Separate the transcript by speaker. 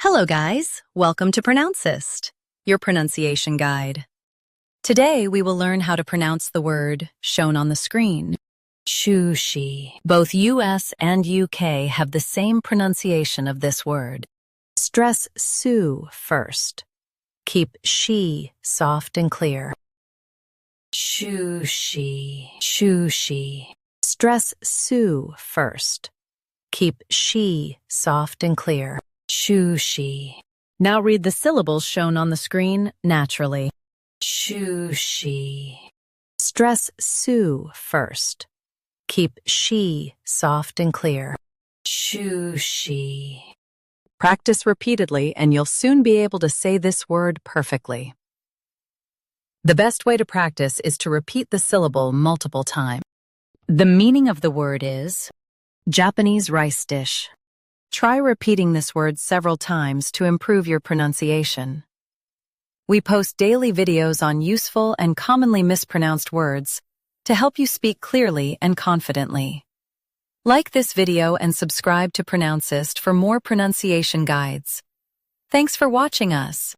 Speaker 1: Hello guys, welcome to Pronouncist, your pronunciation guide. Today we will learn how to pronounce the word shown on the screen. SUSHI. Both US and UK have the same pronunciation of this word. Stress SU first. Keep SHI soft and clear. SUSHI, SUSHI. Stress SU first. Keep SHI soft and clear. SUSHI. Now read the syllables shown on the screen naturally. SUSHI. Stress SU first. Keep SHI soft and clear. SUSHI. Practice repeatedly and you'll soon be able to say this word perfectly. The best way to practice is to repeat the syllable multiple times. The meaning of the word is Japanese rice dish. Try repeating this word several times to improve your pronunciation. We post daily videos on useful and commonly mispronounced words to help you speak clearly and confidently. Like this video and subscribe to Pronouncist for more pronunciation guides. Thanks for watching us.